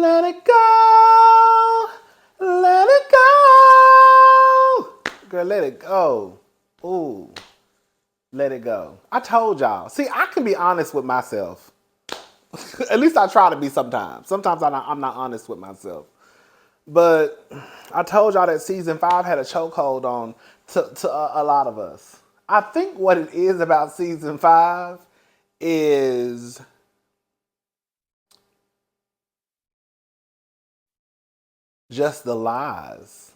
Let it go. Let it go. Girl, let it go. Ooh. Let it go. I told y'all. See, I can be honest with myself. At least I try to be sometimes. Sometimes I'm not honest with myself. But I told y'all that season 5 had a chokehold on to a lot of us. I think what it is about season 5 is just the lies.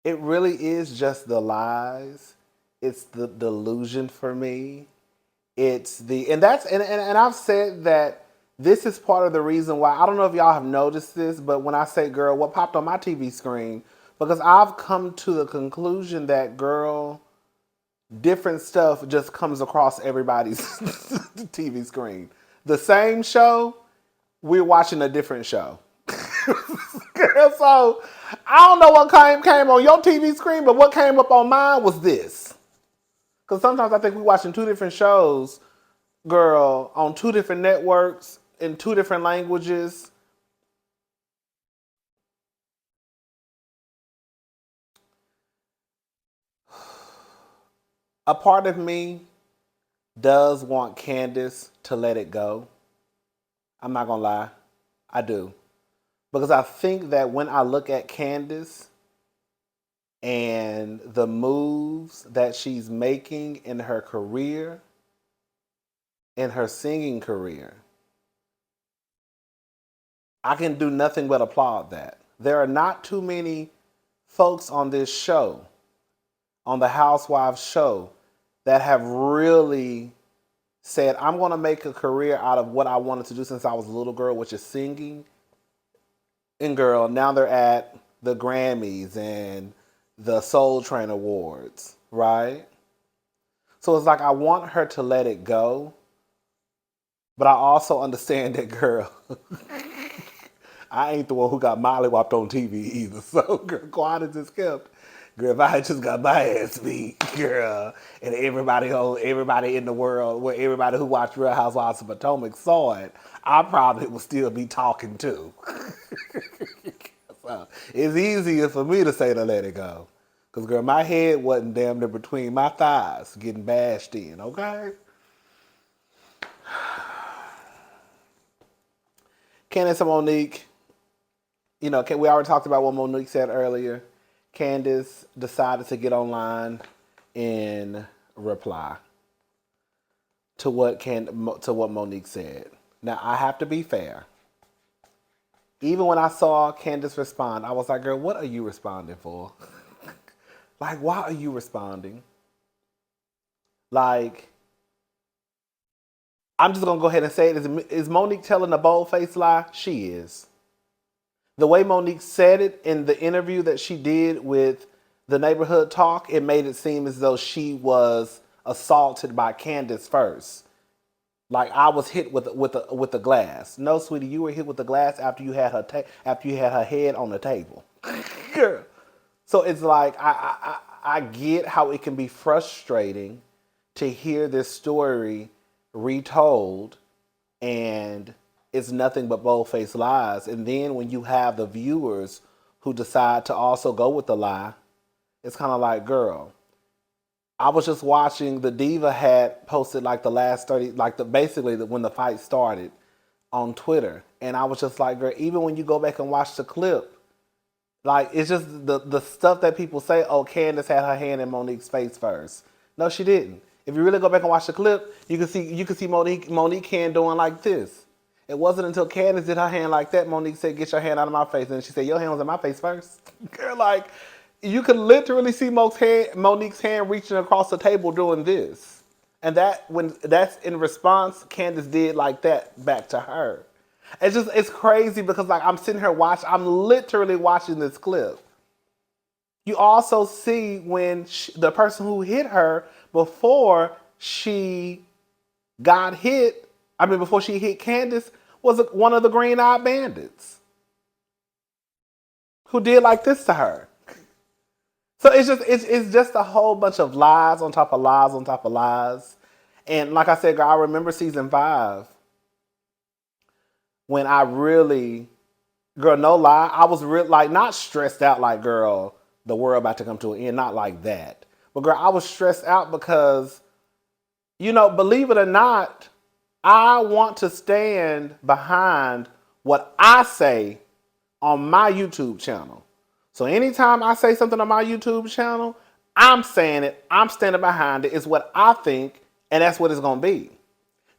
It really is just the lies. It's the delusion for me. It's the and I've said that this is part of the reason why I don't know if y'all have noticed this, but when I say girl, what popped on my TV screen, because I've come to the conclusion that girl, different stuff just comes across everybody's TV screen. The same show, we're watching a different show. So I don't know what came on your TV screen, but what came up on mine was this. Because sometimes I think we're watching 2 different shows, girl, on 2 different networks in 2 different languages. A part of me does want Candiace to let it go. I'm not going to lie. I do. Because I think that when I look at Candiace and the moves that she's making in her career, in her singing career, I can do nothing but applaud that. There are not too many folks on this show, on the Housewives show, that have really said, I'm going to make a career out of what I wanted to do since I was a little girl, which is singing. And girl, now they're at the Grammys and the Soul Train Awards, right? So it's like I want her to let it go, but I also understand that, girl, I ain't the one who got mollywopped on TV either. So, girl, quiet as it's kept. Girl, if I had just got my ass beat, girl, and everybody in the world, where everybody who watched Real Housewives of Potomac saw it, I probably would still be talking too. So, it's easier for me to say to let it go. Because, girl, my head wasn't damn near between my thighs getting bashed in, okay? Candice and Monique, we already talked about what Monique said earlier. Candice decided to get online and reply to what Monique said. Now, I have to be fair. Even when I saw Candice respond, I was like, girl, what are you responding for? Like, why are you responding? Like, I'm just going to go ahead and say it. Is Monique telling a bold-faced lie? She is. The way Monique said it in the interview that she did with the Neighborhood Talk, it made it seem as though she was assaulted by Candice first. Like I was hit with the glass. No, sweetie, you were hit with the glass after you had her head on the table. Girl. So it's like I get how it can be frustrating to hear this story retold and it's nothing but bold-faced lies. And then when you have the viewers who decide to also go with the lie, it's kind of like, girl, I was just watching, the Diva had posted like the last 30, basically when the fight started on Twitter. And I was just like, girl, even when you go back and watch the clip, like it's just the stuff that people say, oh, Candice had her hand in Monique's face first. No, she didn't. If you really go back and watch the clip, you can see Monique hand doing like this. It wasn't until Candice did her hand like that, Monique said, get your hand out of my face. And she said, your hand was in my face first. Girl, like, you could literally see Monique's hand reaching across the table doing this. And that's in response, Candice did like that back to her. It's crazy because like I'm sitting here I'm literally watching this clip. You also see when the person who hit her before she got hit, before she hit Candice, was one of the green-eyed bandits who did like this to her. So it's just a whole bunch of lies on top of lies on top of lies. And like I said, girl, I remember season 5. when I really, girl, no lie, I was like not stressed out like, girl, the world about to come to an end, not like that. But girl, I was stressed out because, believe it or not, I want to stand behind what I say on my YouTube channel. So anytime I say something on my YouTube channel, I'm saying it, I'm standing behind it. It's what I think, and that's what it's going to be.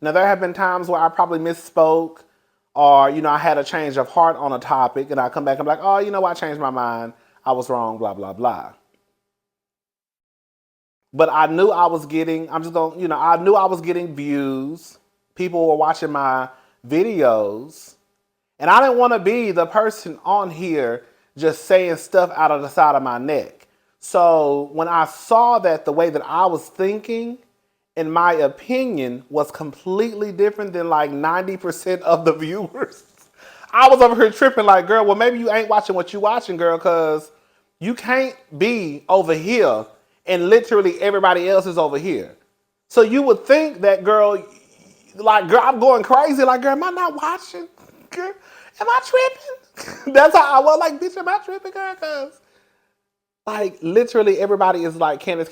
Now, there have been times where I probably misspoke or, I had a change of heart on a topic and I come back and I'm like, oh, you know what, I changed my mind. I was wrong, blah, blah, blah. But I knew I was getting, I knew I was getting views. People were watching my videos. And I didn't want to be the person on here just saying stuff out of the side of my neck. So when I saw that the way that I was thinking, in my opinion, was completely different than like 90% of the viewers, I was over here tripping like, girl, well, maybe you ain't watching what you watching, girl, because you can't be over here and literally everybody else is over here. So you would think that, girl, like, girl, I'm going crazy. Like, girl, am I not watching? Girl, am I tripping? That's how I was like, bitch, am I tripping, girl? Because, like, literally everybody is like, Candice.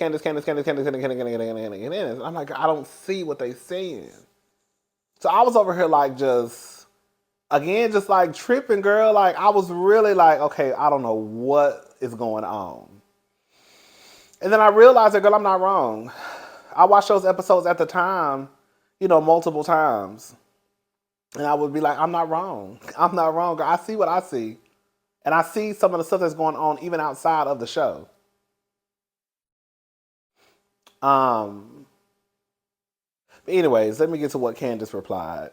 I'm like, I don't see what they saying. So I was over here like just like tripping, girl. Like, I was really like, okay, I don't know what is going on. And then I realized that, girl, I'm not wrong. I watched those episodes at the time, multiple times. And I would be like, I'm not wrong. I'm not wrong. I see what I see. And I see some of the stuff that's going on even outside of the show. But anyways, let me get to what Candiace replied.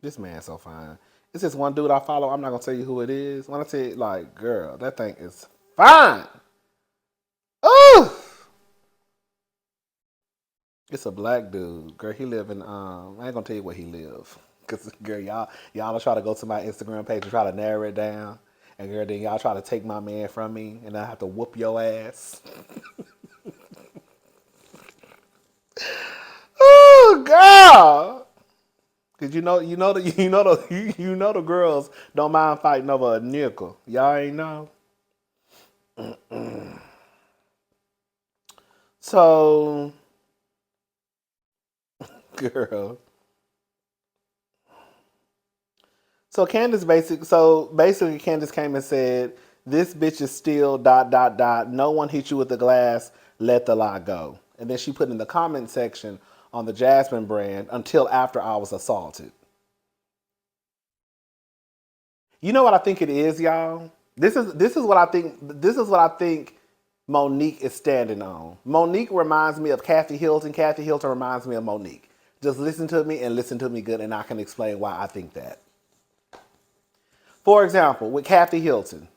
This man's so fine. It's just one dude I follow. I'm not going to tell you who it is. When I tell you, like, girl, that thing is fine. Ooh! It's a black dude. Girl, he live in, I ain't going to tell you where he live. Because, girl, y'all will try to go to my Instagram page and try to narrow it down. And, girl, then y'all try to take my man from me. And I have to whoop your ass. Oh, God. Cause you know the girls don't mind fighting over a nickel. Y'all ain't know. So, girl. So basically Candice came and said, "This bitch is still ... No one hit you with the glass. Let the lie go." And then she put in the comment section on the Jasmine brand, "Until after I was assaulted." You know what I think it is, y'all? This is what I think Monique is standing on. Monique reminds me of Kathy Hilton. Kathy Hilton reminds me of Monique. Just listen to me and listen to me good, and I can explain why I think that. For example, with Kathy Hilton.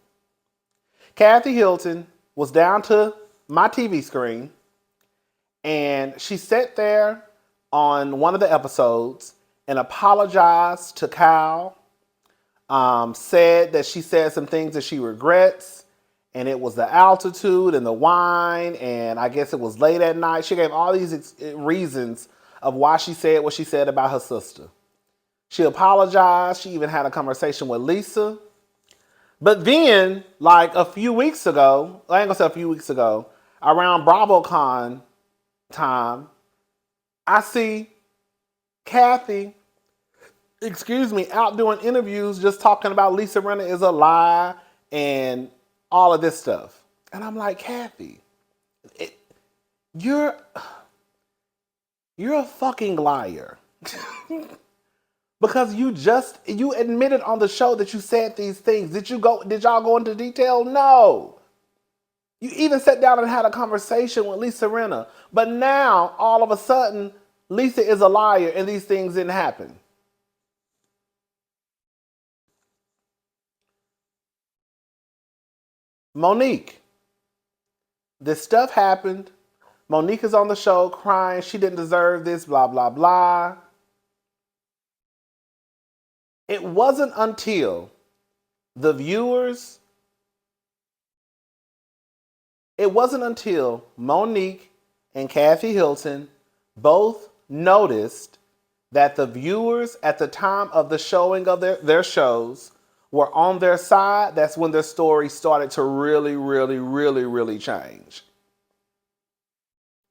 Kathy Hilton was down to my TV screen, and she sat there on one of the episodes and apologized to Kyle. Said that she said some things that she regrets, and it was the altitude and the wine, and I guess it was late at night. She gave all these reasons of why she said what she said about her sister. She apologized. She even had a conversation with Lisa. But then, like a few weeks ago, I ain't gonna say a few weeks ago, around BravoCon time, I see Kathy out doing interviews just talking about Lisa Rinna is a lie and all of this stuff. And I'm like, Kathy, you're a fucking liar. Because you admitted on the show that you said these things. Did y'all go into detail? No. You even sat down and had a conversation with Lisa Rinna. But now, all of a sudden, Lisa is a liar and these things didn't happen. Monique, this stuff happened. Monique is on the show crying. She didn't deserve this, blah, blah, blah. It wasn't until Monique and Kathy Hilton both noticed that the viewers at the time of the showing of their shows were on their side, that's when their story started to really change.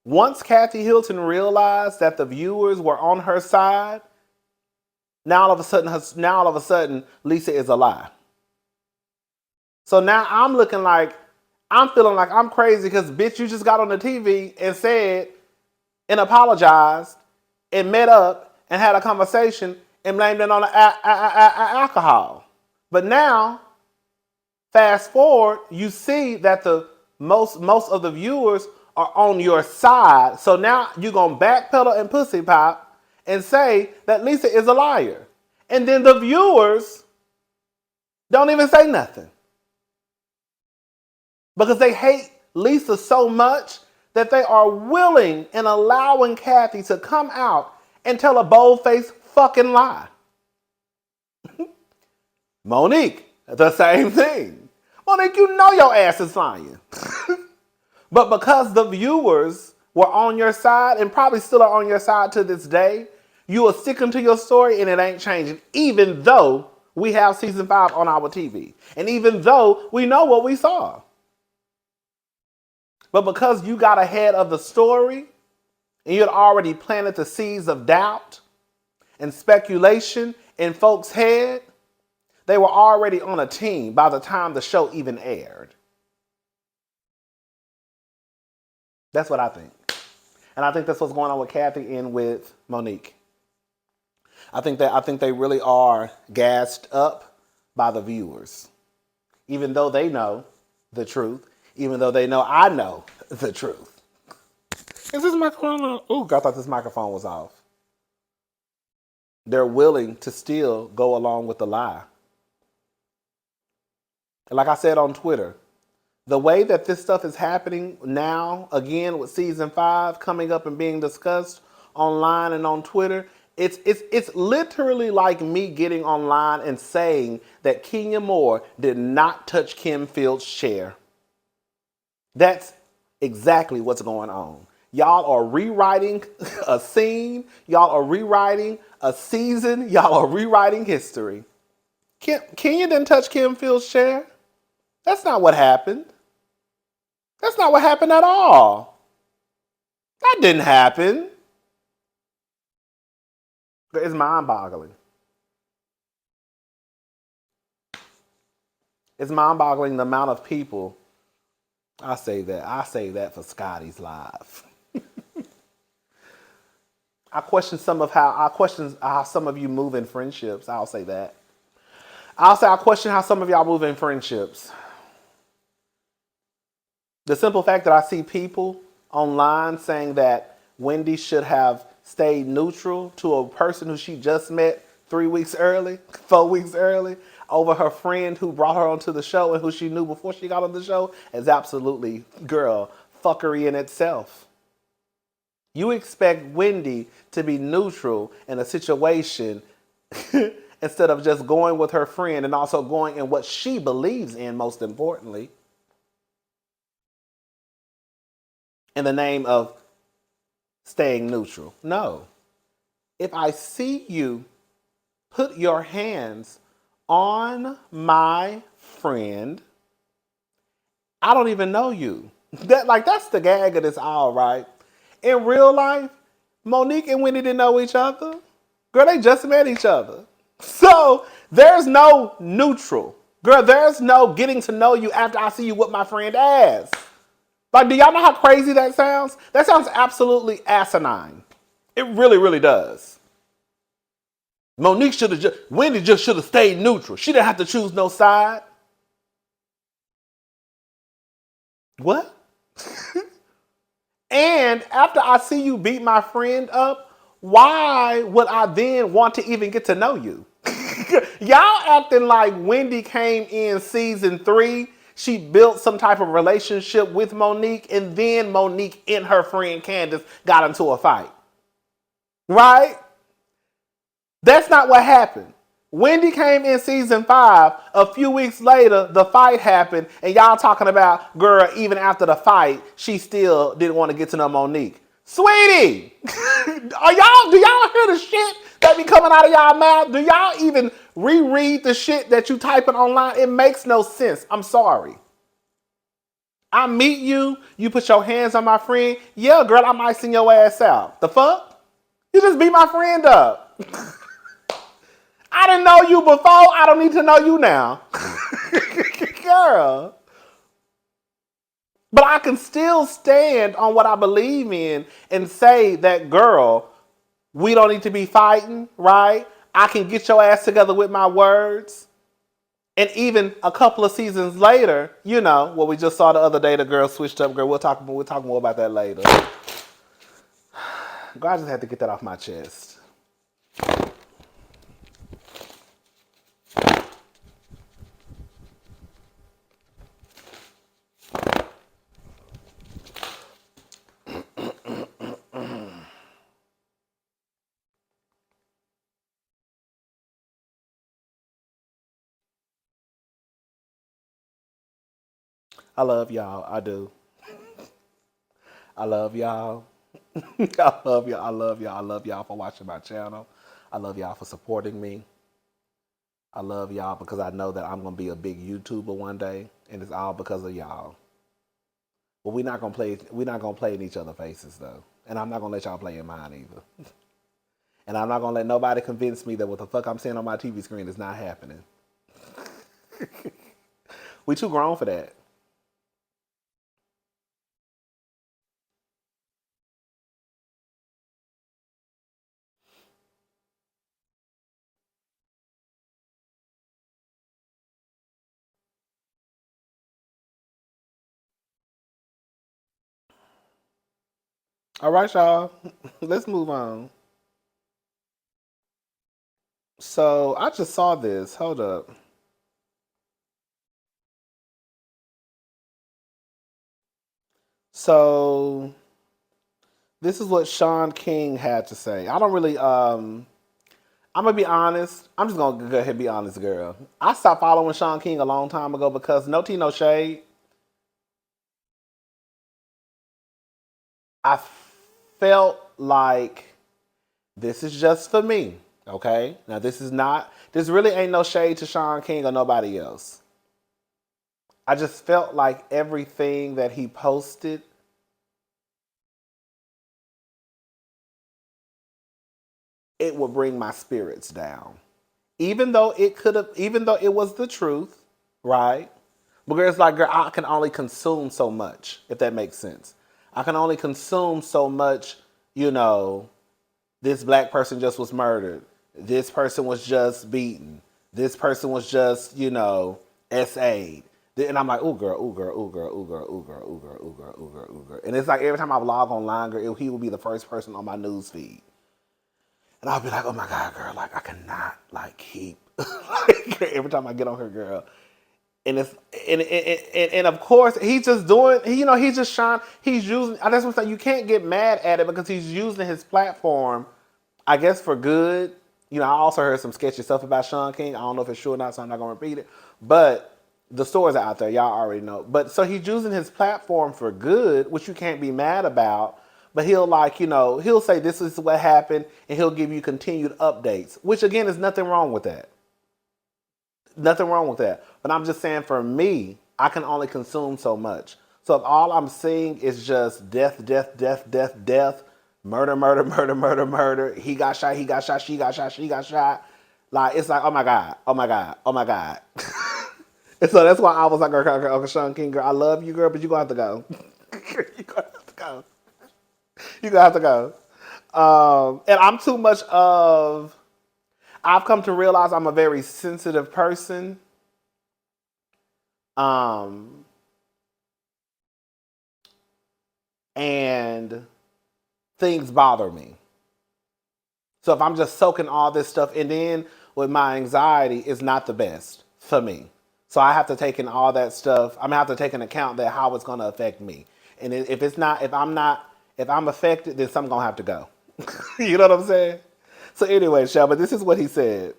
Once Kathy Hilton realized that the viewers were on her side, now all of a sudden, Lisa is a lie. So now I'm feeling like I'm crazy because, bitch, you just got on the TV and said and apologized and met up and had a conversation and blamed it on alcohol. But now, fast forward, you see that the most of the viewers are on your side. So now you're going to backpedal and pussy pop and say that Lisa is a liar. And then the viewers don't even say nothing. Because they hate Lisa so much that they are willing and allowing Kathy to come out and tell a bold-faced fucking lie. Monique, the same thing. Monique, you know your ass is lying. But because the viewers were on your side and probably still are on your side to this day, you are sticking to your story and it ain't changing, even though we have season 5 on our TV. And even though we know what we saw. But because you got ahead of the story and you had already planted the seeds of doubt and speculation in folks' head, they were already on a team by the time the show even aired. That's what I think. And I think that's what's going on with Kathy and with Monique. I think they really are gassed up by the viewers. Even though they know the truth, even though they know I know the truth. Is this microphone on? Ooh, I thought this microphone was off. They're willing to still go along with the lie. Like I said on Twitter, the way that this stuff is happening now, again with season 5 coming up and being discussed online and on Twitter, it's literally like me getting online and saying that Kenya Moore did not touch Kim Fields' chair. That's exactly what's going on. Y'all are rewriting a scene. Y'all are rewriting a season. Y'all are rewriting history. Kenya didn't touch Kim Fields' chair. That's not what happened. That's not what happened at all. That didn't happen. It's mind-boggling. It's mind-boggling the amount of people. I say that for Scotty's Live. I question how some of you move in friendships. I'll say that. I question how some of y'all move in friendships. The simple fact that I see people online saying that Wendy should have stayed neutral to a person who she just met 4 weeks early, over her friend who brought her onto the show and who she knew before she got on the show is absolutely, girl, fuckery in itself. You expect Wendy to be neutral in a situation instead of just going with her friend and also going in what she believes in, most importantly, in the name of staying neutral. No. If I see you put your hands on my friend, I don't even know you. That's the gag of this all, right? In real life, Monique and Wendy didn't know each other. Girl, they just met each other. So there's no neutral. Girl, there's no getting to know you after I see you whip my friend ass. Do y'all know how crazy that sounds? That sounds absolutely asinine. It really does. Wendy just should have stayed neutral. She didn't have to choose no side. What? And after I see you beat my friend up, why would I then want to even get to know you? Y'all acting like Wendy came in season 3. She built some type of relationship with Monique, and then Monique and her friend Candice got into a fight. Right? That's not what happened. Wendy came in season 5. A few weeks later, the fight happened, and y'all talking about, girl, even after the fight, she still didn't want to get to know Monique. Sweetie, do y'all hear the shit that be coming out of y'all mouth? Do y'all even reread the shit that you typing online? It makes no sense. I'm sorry. I meet you, you put your hands on my friend. Yeah, girl, I might send your ass out. The fuck? You just beat my friend up. I didn't know you before. I don't need to know you now. Girl. But I can still stand on what I believe in and say that, girl, we don't need to be fighting, right? I can get your ass together with my words. And even a couple of seasons later, you know, what we just saw the other day, the girl switched up. Girl, we'll talk more about that later. Girl, I just had to get that off my chest. I love y'all. I do. I love y'all. I love y'all. I love y'all. I love y'all for watching my channel. I love y'all for supporting me. I love y'all because I know that I'm going to be a big YouTuber one day, and it's all because of y'all. But we're not going to play in each other's faces, though. And I'm not going to let y'all play in mine, either. And I'm not going to let nobody convince me that what the fuck I'm seeing on my TV screen is not happening. We too grown for that. All right, y'all. Let's move on. So I just saw this. Hold up. So this is what Shaun King had to say. I don't really I'm gonna be honest. I'm just gonna go ahead and be honest, girl. I stopped following Shaun King a long time ago because no tea, no shade. I felt like this is just for me. Okay? Now this really ain't no shade to Shaun King or nobody else. I just felt like everything that he posted it would bring my spirits down. Even though it was the truth, right? Because it's like, girl, I can only consume so much, if that makes sense. I can only consume so much, you know, this black person just was murdered. This person was just beaten. This person was just, you know, SA'd. And I'm like, ooh, girl, ooh, girl, ooh, girl, ooh, girl, ooh, girl, ooh, girl, ooh, girl, ooh, girl, ooh, girl. And it's like every time I log online, girl, he will be the first person on my news feed. And I'll be like, oh my God, girl, like I cannot like keep like every time I get on her, girl. And it's and of course he's just doing he's just trying he's using that's what I'm saying, you can't get mad at it because he's using his platform, I guess, for good. You know, I also heard some sketchy stuff about Shaun King. I don't know if it's true or not, so I'm not gonna repeat it. But the stories are out there, y'all already know. But so he's using his platform for good, which you can't be mad about. But he'll he'll say this is what happened and he'll give you continued updates, which again is nothing wrong with that. Nothing wrong with that. But I'm just saying, for me, I can only consume so much. So if all I'm seeing is just death, death, death, death, death, murder, murder, murder, murder, murder, he got shot, he got shot, she got shot, she got shot, like, it's like, oh my God, oh my God, oh my God. And so that's why I was like, okay, Shaun King, girl, I love you, girl, but you're going to have to go. You're going to have to go. You're going to have to go. And I'm too much of... I've come to realize I'm a very sensitive person. And things bother me. So if I'm just soaking all this stuff, and then with my anxiety, it's not the best for me. So I have to take in all that stuff. I'm gonna have to take into account that how it's gonna affect me. And if I'm affected, then something's gonna have to go. You know what I'm saying? So anyway, Shell, but this is what he said.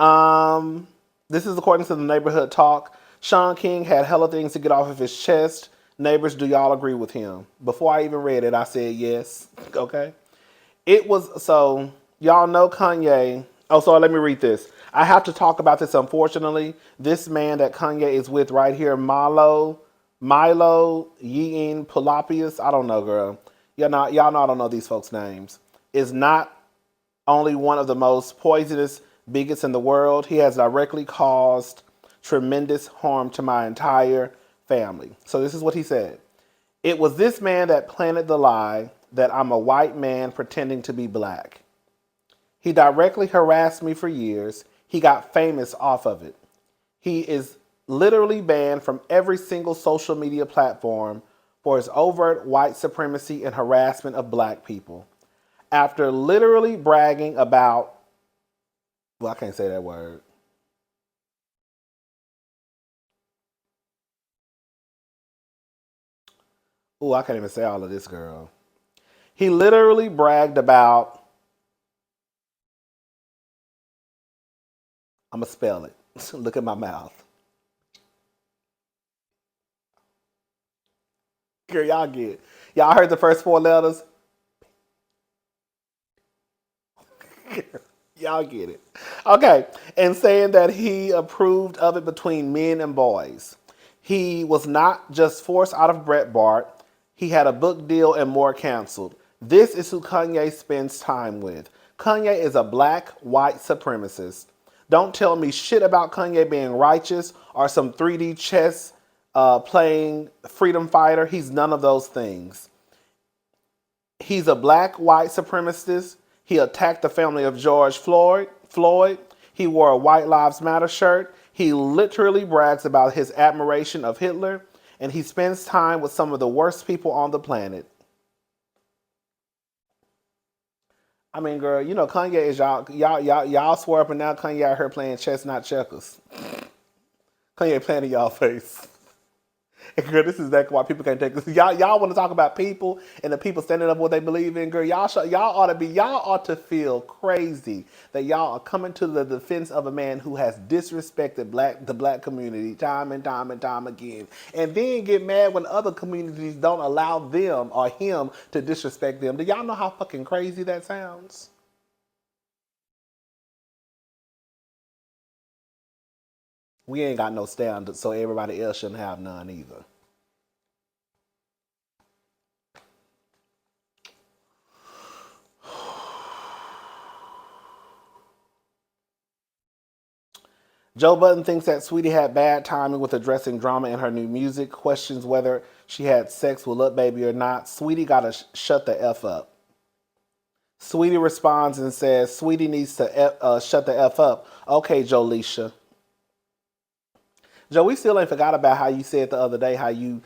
Um, this is according to the neighborhood talk. Shaun King had hella things to get off of his chest. Neighbors, do y'all agree with him? Before I even read it, I said yes. Okay. It was so y'all know Kanye. Oh, sorry, let me read this. I have to talk about this. Unfortunately, this man that Kanye is with right here, Milo Yiin Palapius. I don't know, girl. Y'all know I don't know these folks' names. Is not only one of the most poisonous bigots in the world. He has directly caused tremendous harm to my entire family. So this is what he said. It was this man that planted the lie that I'm a white man pretending to be black. He directly harassed me for years. He got famous off of it. He is literally banned from every single social media platform for his overt white supremacy and harassment of black people. After literally bragging about, well, I can't say that word. Oh, I can't even say all of this, girl. He literally bragged about, I'm going to spell it. Look at my mouth. Girl, y'all get it. Y'all heard the first four letters? Y'all get it. Okay. And saying that he approved of it between men and boys. He was not just forced out of Bret Bart. He had a book deal and more canceled. This is who Kanye spends time with. Kanye is a black white supremacist. Don't tell me shit about Kanye being righteous or some 3D chess playing freedom fighter. He's none of those things. He's a black white supremacist. He attacked the family of George Floyd. He wore a White Lives Matter shirt. He literally brags about his admiration of Hitler, and he spends time with some of the worst people on the planet. I mean, girl, you know Kanye is y'all swear up and down Kanye out here playing chess, not checkers. Kanye playing in y'all face. And girl, this is exactly why people can't take this. Y'all want to talk about people and the people standing up what they believe in. Girl, y'all ought to feel crazy that y'all are coming to the defense of a man who has disrespected the black community time and time and time again, and then get mad when other communities don't allow them or him to disrespect them. Do y'all know how fucking crazy that sounds? We ain't got no standards, so everybody else shouldn't have none either. Joe Budden thinks that Saweetie had bad timing with addressing drama in her new music, questions whether she had sex with Lil Baby or not. Saweetie gotta shut the F up. Saweetie responds and says, Saweetie needs to shut the F up. Okay, Joe Leisha. Joe, we still ain't forgot about how you said the other day how you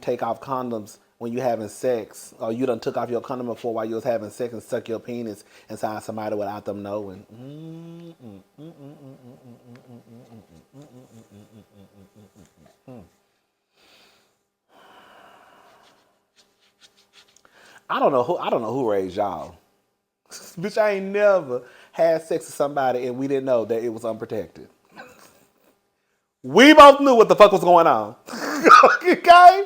take off condoms when you having sex, or you done took off your condom before while you was having sex and stuck your penis inside somebody without them knowing. I don't know who raised y'all. Bitch, I ain't never had sex with somebody and we didn't know that it was unprotected. We both knew what the fuck was going on. Okay?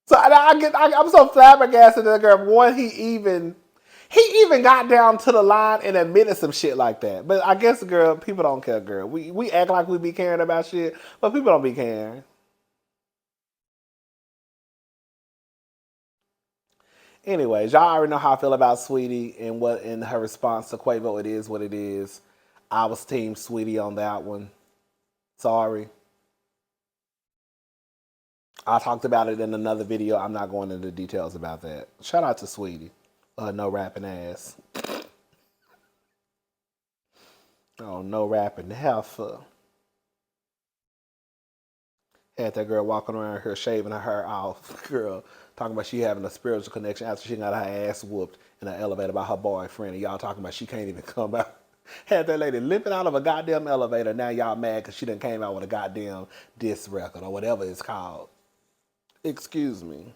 So I'm so flabbergasted that girl. One, he even got down to the line and admitted some shit like that. But I guess, girl, people don't care, girl. We act like we be caring about shit, but people don't be caring. Anyways, y'all already know how I feel about Saweetie and what in her response to Quavo. It is what it is. I was team Saweetie on that one. Sorry. I talked about it in another video. I'm not going into details about that. Shout out to Saweetie. No rapping ass. Oh, no rapping heifer. Had that girl walking around here shaving her hair off. Girl, talking about she having a spiritual connection after she got her ass whooped in an elevator by her boyfriend. And y'all talking about she can't even come out. Had that lady limping out of a goddamn elevator. Now y'all mad because she done came out with a goddamn disc record or whatever it's called. Excuse me.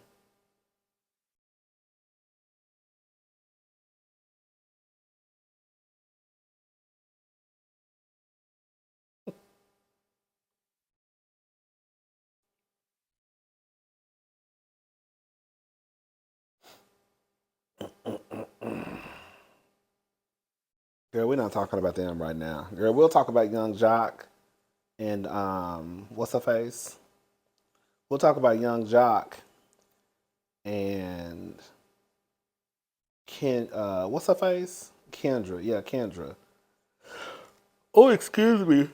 Girl, we're not talking about them right now. Girl, we'll talk about Young Jock and what's her face? We'll talk about Young Jock and what's her face? Kendra. Yeah, Kendra. Oh, excuse me.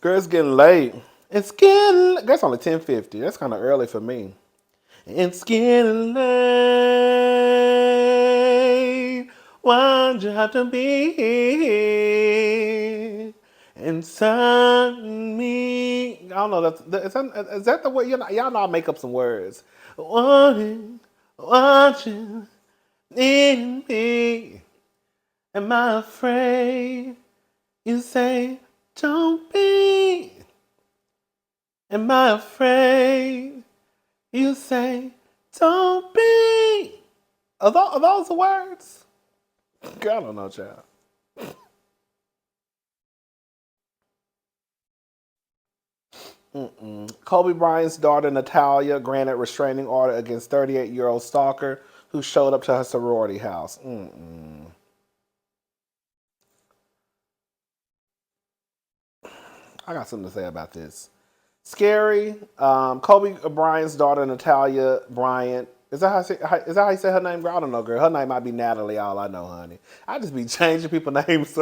Girl, it's getting late. Girl, it's only 10:50. That's kind of early for me. It's getting late. Why'd you have to be here? Inside me. I don't know. Is that the way? Y'all know I make up some words. Wanting, watching, in me. Am I afraid? You say, don't be. Am I afraid? You say, don't be. Are those the words? Girl, I don't know, child. Kobe Bryant's daughter, Natalia, granted restraining order against 38-year-old stalker who showed up to her sorority house. I got something to say about this. Scary. Kobe Bryant's daughter, Natalia Bryant. Is that how you say her name? Girl, I don't know, girl. Her name might be Natalie. All I know, honey. I just be changing people's names.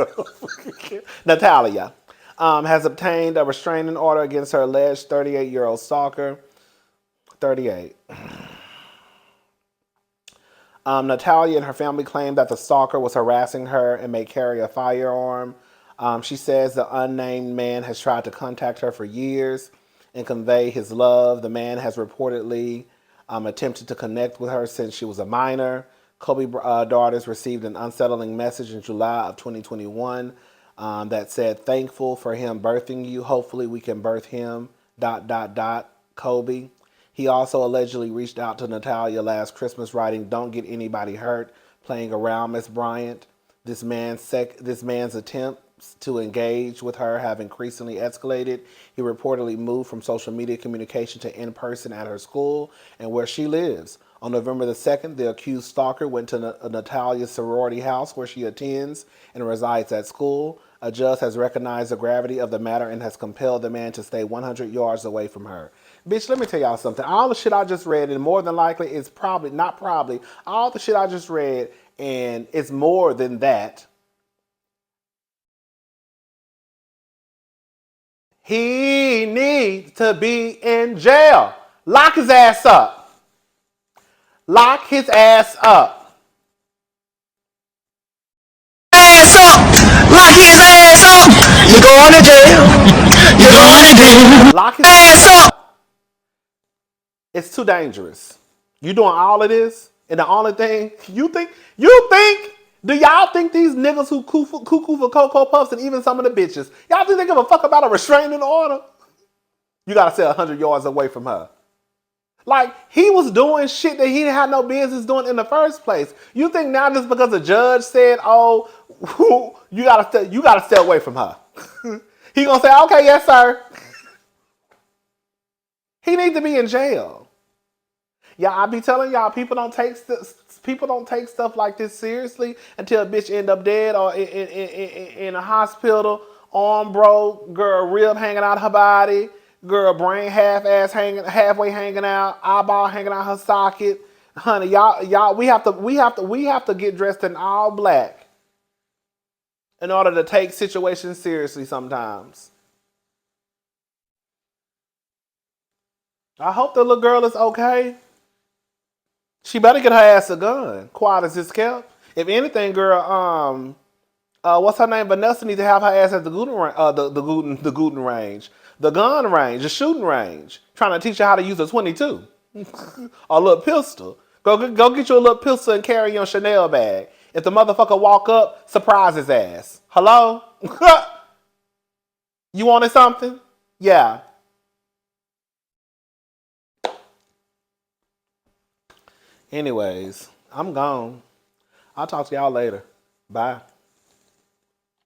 Natalia has obtained a restraining order against her alleged 38-year-old stalker. 38. Natalia and her family claim that the stalker was harassing her and may carry a firearm. She says the unnamed man has tried to contact her for years and convey his love. The man has reportedly attempted to connect with her since she was a minor. Kobe daughters received an unsettling message in July of 2021 that said, "Thankful for him birthing you. Hopefully we can birth him, ... Kobe." He also allegedly reached out to Natalia last Christmas writing, "Don't get anybody hurt playing around, Miss Bryant." This man's attempts to engage with her have increasingly escalated. He reportedly moved from social media communication to in-person at her school and where she lives. On November the 2nd, the accused stalker went to Natalia's sorority house where she attends and resides at school. A judge has recognized the gravity of the matter and has compelled the man to stay 100 yards away from her. Bitch, let me tell y'all something. All the shit I just read, and more than likely, it's probably, not probably, all the shit I just read, and it's more than that. He needs to be in jail. Lock his ass up. Lock his ass up. Ass up. Lock his ass up. You're going to jail. You're going to jail. Lock his Ass up. It's too dangerous. You doing all of this, and the only thing you think, do y'all think these niggas who cuckoo for Cocoa Puffs and even some of the bitches, y'all think they give a fuck about a restraining order? You gotta stay 100 yards away from her. Like, he was doing shit that he didn't have no business doing in the first place. You think now just because the judge said, "Oh, you gotta stay away from her," he gonna say, "Okay, yes, sir." He needs to be in jail. Yeah, I be telling y'all, people don't take stuff like this seriously until a bitch end up dead or in a hospital, arm broke, girl rib hanging out her body, girl brain halfway hanging out, eyeball hanging out her socket. Honey, y'all, we have to get dressed in all black in order to take situations seriously sometimes. I hope the little girl is okay. She better get her ass a gun. Quiet as it's kept. If anything, girl, what's her name? Vanessa needs to have her ass at the Guten range, the gun range, the shooting range. Trying to teach her how to use a 22, or a little pistol. Go get you a little pistol and carry your Chanel bag. If the motherfucker walk up, surprise his ass. Hello? You wanted something? Yeah. Anyways, I'm gone. I'll talk to y'all later. Bye.